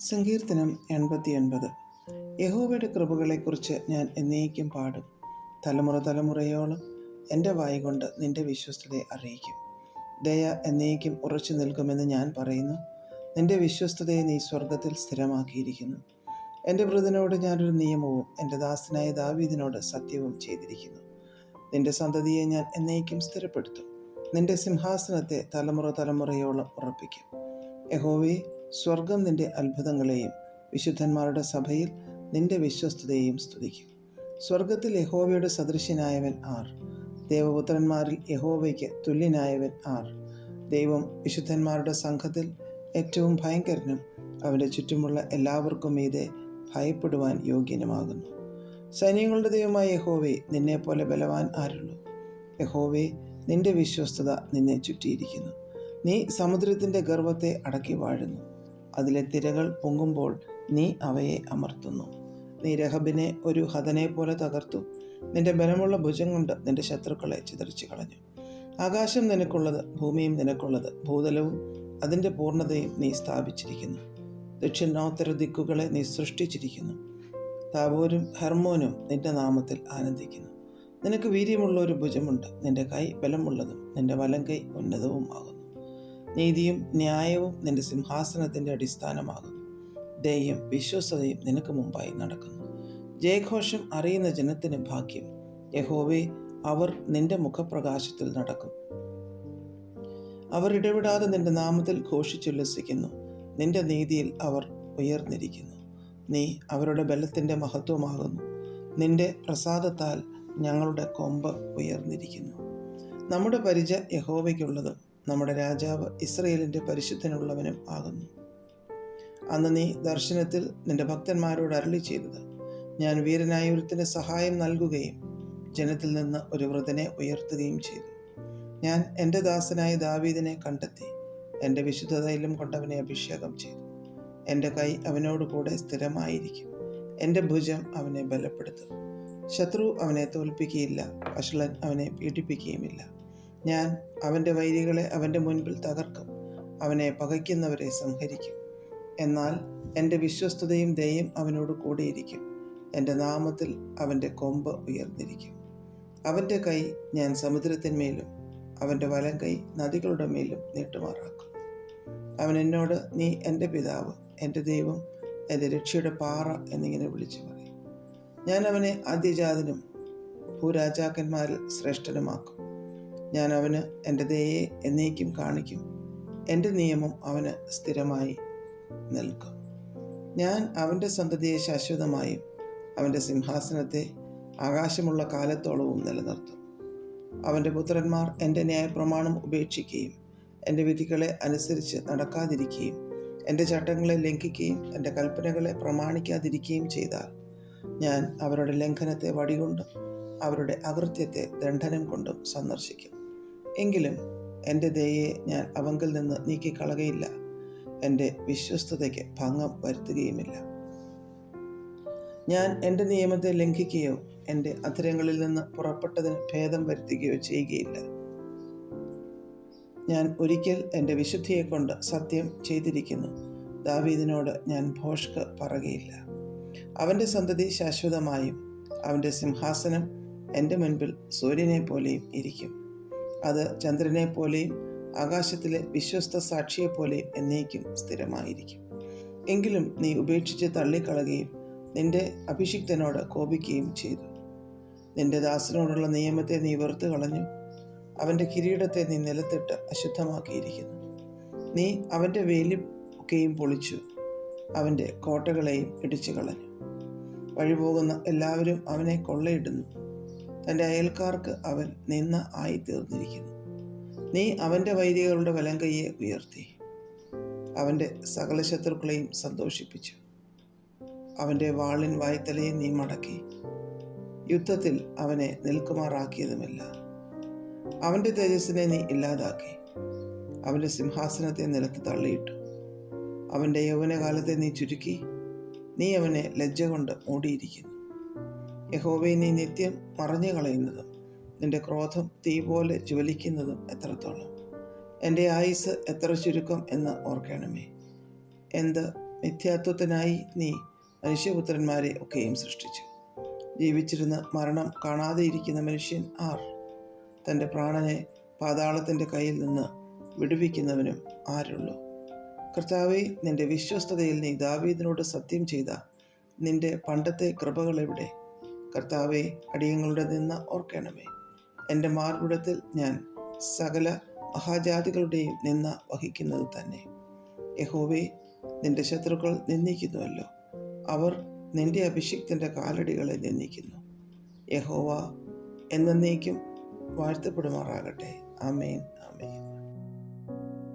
സങ്കീർത്തനം 89. യഹോവയുടെ കൃപകളെക്കുറിച്ച് ഞാൻ എന്നേക്കും പാടും. തലമുറ തലമുറയോളം എൻ്റെ വായ് കൊണ്ട് നിന്റെ വിശ്വസ്തതയെ അറിയിക്കും. ദയ എന്നേക്കും ഉറച്ചു നിൽക്കുമെന്ന് ഞാൻ പറയുന്നു. നിന്റെ വിശ്വസ്തതയെ നീ സ്വർഗത്തിൽ സ്ഥിരമാക്കിയിരിക്കുന്നു. എൻ്റെ വൃതനോട് ഞാനൊരു നിയമവും എൻ്റെ ദാസനായ ദാവീദിനോട് സത്യവും ചെയ്തിരിക്കുന്നു. നിന്റെ സന്തതിയെ ഞാൻ എന്നേക്കും സ്ഥിരപ്പെടുത്തും. നിന്റെ സിംഹാസനത്തെ തലമുറ തലമുറയോളം ഉറപ്പിക്കും. യഹോവേ, സ്വർഗം നിന്റെ അത്ഭുതങ്ങളെയും വിശുദ്ധന്മാരുടെ സഭയിൽ നിന്റെ വിശ്വസ്തതയെയും സ്തുതിക്കും. സ്വർഗത്തിൽ യഹോവയുടെ സദൃശ്യനായവൻ ആർ? ദേവപുത്രന്മാരിൽ യഹോവയ്ക്ക് തുല്യനായവൻ ആർ? ദൈവം വിശുദ്ധന്മാരുടെ സംഘത്തിൽ ഏറ്റവും ഭയങ്കരനും അവൻ്റെ ചുറ്റുമുള്ള എല്ലാവർക്കും മീതെ ഭയപ്പെടുവാൻ യോഗ്യനുമാകുന്നു. സൈന്യങ്ങളുടെ ദൈവമായ യഹോവേ, നിന്നെപ്പോലെ ബലവാൻ ആരുള്ളൂ? യഹോവേ, നിന്റെ വിശ്വസ്തത നിന്നെ ചുറ്റിയിരിക്കുന്നു. നീ സമുദ്രത്തിൻ്റെ ഗർവത്തെ അടക്കി വാഴുന്നു. അതിലെ തിരകൾ പൊങ്ങുമ്പോൾ നീ അവയെ അമർത്തുന്നു. നീ രഹബിനെ ഒരു ഹതനെ പോലെ തകർത്തു. നിന്റെ ബലമുള്ള ഭുജം കൊണ്ട് നിന്റെ ശത്രുക്കളെ ചിതറിച്ചു കളഞ്ഞു. ആകാശം നിനക്കുള്ളത്, ഭൂമിയും നിനക്കുള്ളത്, ഭൂതലവും അതിൻ്റെ പൂർണ്ണതയും നീ സ്ഥാപിച്ചിരിക്കുന്നു. ദക്ഷിണോത്തര ദിക്കുകളെ നീ സൃഷ്ടിച്ചിരിക്കുന്നു. താബോരും ഹെർമോനും നിന്റെ നാമത്തിൽ ആനന്ദിക്കുന്നു. നിനക്ക് വീര്യമുള്ള ഒരു ഭുജമുണ്ട്. നിന്റെ കൈ ബലമുള്ളതും നിന്റെ വലം കൈ ഉന്നതവുമാകുന്നു. നീതിയും ന്യായവും നിന്റെ സിംഹാസനത്തിൻ്റെ അടിസ്ഥാനമാകുന്നു. ദയയും വിശ്വസ്തതയും നിനക്ക് മുമ്പായി നടക്കുന്നു. ജയഘോഷം അറിയുന്ന ജനത്തിന് ഭാഗ്യം. യഹോവേ, അവർ നിന്റെ മുഖപ്രകാശത്തിൽ നടക്കും. അവർ ഇടവിടാതെ നിന്റെ നാമത്തിൽ ഘോഷിച്ചുല്ലസിക്കുന്നു. നിന്റെ നീതിയിൽ അവർ ഉയർന്നിരിക്കുന്നു. നീ അവരുടെ ബലത്തിൻ്റെ മഹത്വമാകുന്നു. നിന്റെ പ്രസാദത്താൽ ഞങ്ങളുടെ കൊമ്പ് ഉയർന്നിരിക്കുന്നു. നമ്മുടെ പരിച യഹോവയ്ക്കുള്ളതും നമ്മുടെ രാജാവ് ഇസ്രയേലിൻ്റെ പരിശുദ്ധനുള്ളവനും ആകുന്നു. അന്ന് നീ ദർശനത്തിൽ നിന്റെ ഭക്തന്മാരോട് അരുളി ചെയ്തത്, ഞാൻ വീരനായ ഒരുത്തിന് സഹായം നൽകുകയും ജനത്തിൽ നിന്ന് ഒരു വൃതനെ ഉയർത്തുകയും ചെയ്തു. ഞാൻ എൻ്റെ ദാസനായ ദാവീദിനെ കണ്ടെത്തി. എൻ്റെ വിശുദ്ധ തൈലം കൊണ്ടവനെ അഭിഷേകം ചെയ്തു. എൻ്റെ കൈ അവനോട് കൂടെ സ്ഥിരമായിരിക്കും. എൻ്റെ ഭുജം അവനെ ബലപ്പെടുത്തും. ശത്രു അവനെ തോൽപ്പിക്കുകയില്ല. വഷളൻ അവനെ പീഡിപ്പിക്കുകയുമില്ല. ഞാൻ അവൻ്റെ വൈരികളെ അവൻ്റെ മുൻപിൽ തകർക്കും. അവനെ പകയ്ക്കുന്നവരെ സംഹരിക്കും. എന്നാൽ എൻ്റെ വിശ്വസ്തതയും ദയയും അവനോട് കൂടിയിരിക്കും. എൻ്റെ നാമത്തിൽ അവൻ്റെ കൊമ്പ് ഉയർന്നിരിക്കും. അവൻ്റെ കൈ ഞാൻ സമുദ്രത്തിന്മേലും അവൻ്റെ വലം കൈ നദികളുടെ മേലും നീട്ടുമാറാക്കും. അവൻ എന്നോട്, നീ എൻ്റെ പിതാവ്, എൻ്റെ ദൈവം, എൻ്റെ രക്ഷയുടെ പാറ എന്നിങ്ങനെ വിളിച്ചു പറയും. ഞാൻ അവനെ ആദ്യജാതനും ഭൂരാജാക്കന്മാരിൽ ശ്രേഷ്ഠനുമാക്കും. ഞാൻ അവന് എൻ്റെ ദയയെ എന്നേക്കും കാണിക്കും. എൻ്റെ നിയമം അവന് സ്ഥിരമായി നിൽക്കും. ഞാൻ അവൻ്റെ സന്തതിയെ ശാശ്വതമായും അവൻ്റെ സിംഹാസനത്തെ ആകാശമുള്ള കാലത്തോളവും നിലനിർത്തും. അവൻ്റെ പുത്രന്മാർ എൻ്റെ ന്യായപ്രമാണം ഉപേക്ഷിക്കുകയും എൻ്റെ വിധികളെ അനുസരിച്ച് നടക്കാതിരിക്കുകയും എൻ്റെ ചട്ടങ്ങളെ ലംഘിക്കുകയും എൻ്റെ കൽപ്പനകളെ പ്രമാണിക്കാതിരിക്കുകയും ചെയ്താൽ ഞാൻ അവരുടെ ലംഘനത്തെ വടികൊണ്ടും അവരുടെ അകൃത്യത്തെ ദണ്ഡനം കൊണ്ടും സന്ദർശിക്കും. എങ്കിലും എൻ്റെ ദയയെ ഞാൻ അവങ്കിൽ നിന്ന് നീക്കിക്കളകയില്ല. എൻ്റെ വിശ്വസ്തതയ്ക്ക് ഭംഗം വരുത്തുകയുമില്ല. ഞാൻ എൻ്റെ നിയമത്തെ ലംഘിക്കുകയോ എൻ്റെ അധരങ്ങളിൽ നിന്ന് പുറപ്പെട്ടതിന് ഭേദം വരുത്തുകയോ ചെയ്യുകയില്ല. ഞാൻ ഒരിക്കൽ എൻ്റെ വിശുദ്ധിയെക്കൊണ്ട് സത്യം ചെയ്തിരിക്കുന്നു. ദാവീദിനോട് ഞാൻ ഭോഷ്ക് പറയുകയില്ല. അവൻ്റെ സന്തതി ശാശ്വതമായും അവൻ്റെ സിംഹാസനം എൻ്റെ മുൻപിൽ സൂര്യനെ പോലെയും ഇരിക്കും. അത് ചന്ദ്രനെ പോലെയും ആകാശത്തിലെ വിശ്വസ്ത സാക്ഷിയെപ്പോലെയും എന്നേക്കും സ്ഥിരമായിരിക്കും. എങ്കിലും നീ ഉപേക്ഷിച്ച് തള്ളിക്കളയുകയും നിന്റെ അഭിഷിക്തനോട് കോപിക്കുകയും ചെയ്തു. നിന്റെ ദാസനോടുള്ള നിയമത്തെ നീ വെറുത്തു കളഞ്ഞു. അവൻ്റെ കിരീടത്തെ നീ നിലത്തിട്ട് അശുദ്ധമാക്കിയിരിക്കുന്നു. നീ അവൻ്റെ വേലി ഒക്കെയും പൊളിച്ചു. അവൻ്റെ കോട്ടകളെയും ഇടിച്ചു കളഞ്ഞു. വഴിപോകുന്ന എല്ലാവരും അവനെ കൊള്ളയിടുന്നു. തൻ്റെ അയൽക്കാർക്ക് അവൻ നിന്ന ആയിത്തീർന്നിരിക്കുന്നു. നീ അവൻ്റെ വൈരികളുടെ വലം കൈയെ ഉയർത്തി. അവൻ്റെ സകല ശത്രുക്കളെയും സന്തോഷിപ്പിച്ചു. അവൻ്റെ വാളിൻ വായ്ത്തലയെ നീ മടക്കി. യുദ്ധത്തിൽ അവനെ നിൽക്കുമാറാക്കിയതുമില്ല. അവൻ്റെ തേജസ്സിനെ നീ ഇല്ലാതാക്കി. അവൻ്റെ സിംഹാസനത്തെ നിലത്ത് തള്ളിയിട്ടു. അവൻ്റെ യൗവനകാലത്തെ നീ ചുരുക്കി. നീ അവനെ ലജ്ജ കൊണ്ട് മൂടിയിരിക്കുന്നു. യഹോവേ, നീ നിത്യം മറഞ്ഞു കളയുന്നതും നിന്റെ ക്രോധം തീ പോലെ ജ്വലിക്കുന്നതും എത്രത്തോളം! എൻ്റെ ആയുസ് എത്ര ചുരുക്കം എന്ന് ഓർക്കണമേ. എന്ത് മിഥ്യാത്വത്തിനായി നീ മനുഷ്യപുത്രന്മാരെ ഒക്കെയും സൃഷ്ടിച്ചു. ജീവിച്ചിരുന്ന് മരണം കാണാതെ ഇരിക്കുന്ന മനുഷ്യൻ ആർ? തൻ്റെ പ്രാണനെ പാതാളത്തിൻ്റെ കയ്യിൽ നിന്ന് വിടുവിക്കുന്നവനും ആരുള്ളൂ? കർത്താവേ, നിന്റെ വിശ്വസ്തതയിൽ നീ ദാവീദിനോട് സത്യം ചെയ്ത നിന്റെ പണ്ടത്തെ കൃപകൾ എവിടെ? കർത്താവേ, അടിയങ്ങളുടെ നിന്ന ഓർക്കണമേ. എൻ്റെ മാർവിടത്തിൽ ഞാൻ സകല മഹാജാതികളുടെയും നിന്ന വഹിക്കുന്നത് തന്നെ. യഹോവേ, നിന്റെ ശത്രുക്കൾ നിന്ദിക്കുന്നുവല്ലോ. അവർ നിന്റെ അഭിഷിക്തൻ്റെ കാലടികളെ നിന്ദിക്കുന്നു. യഹോവ എന്നേക്കും വാഴ്ത്തപ്പെടുമാറാകട്ടെ. ആമേൻ, ആമേൻ.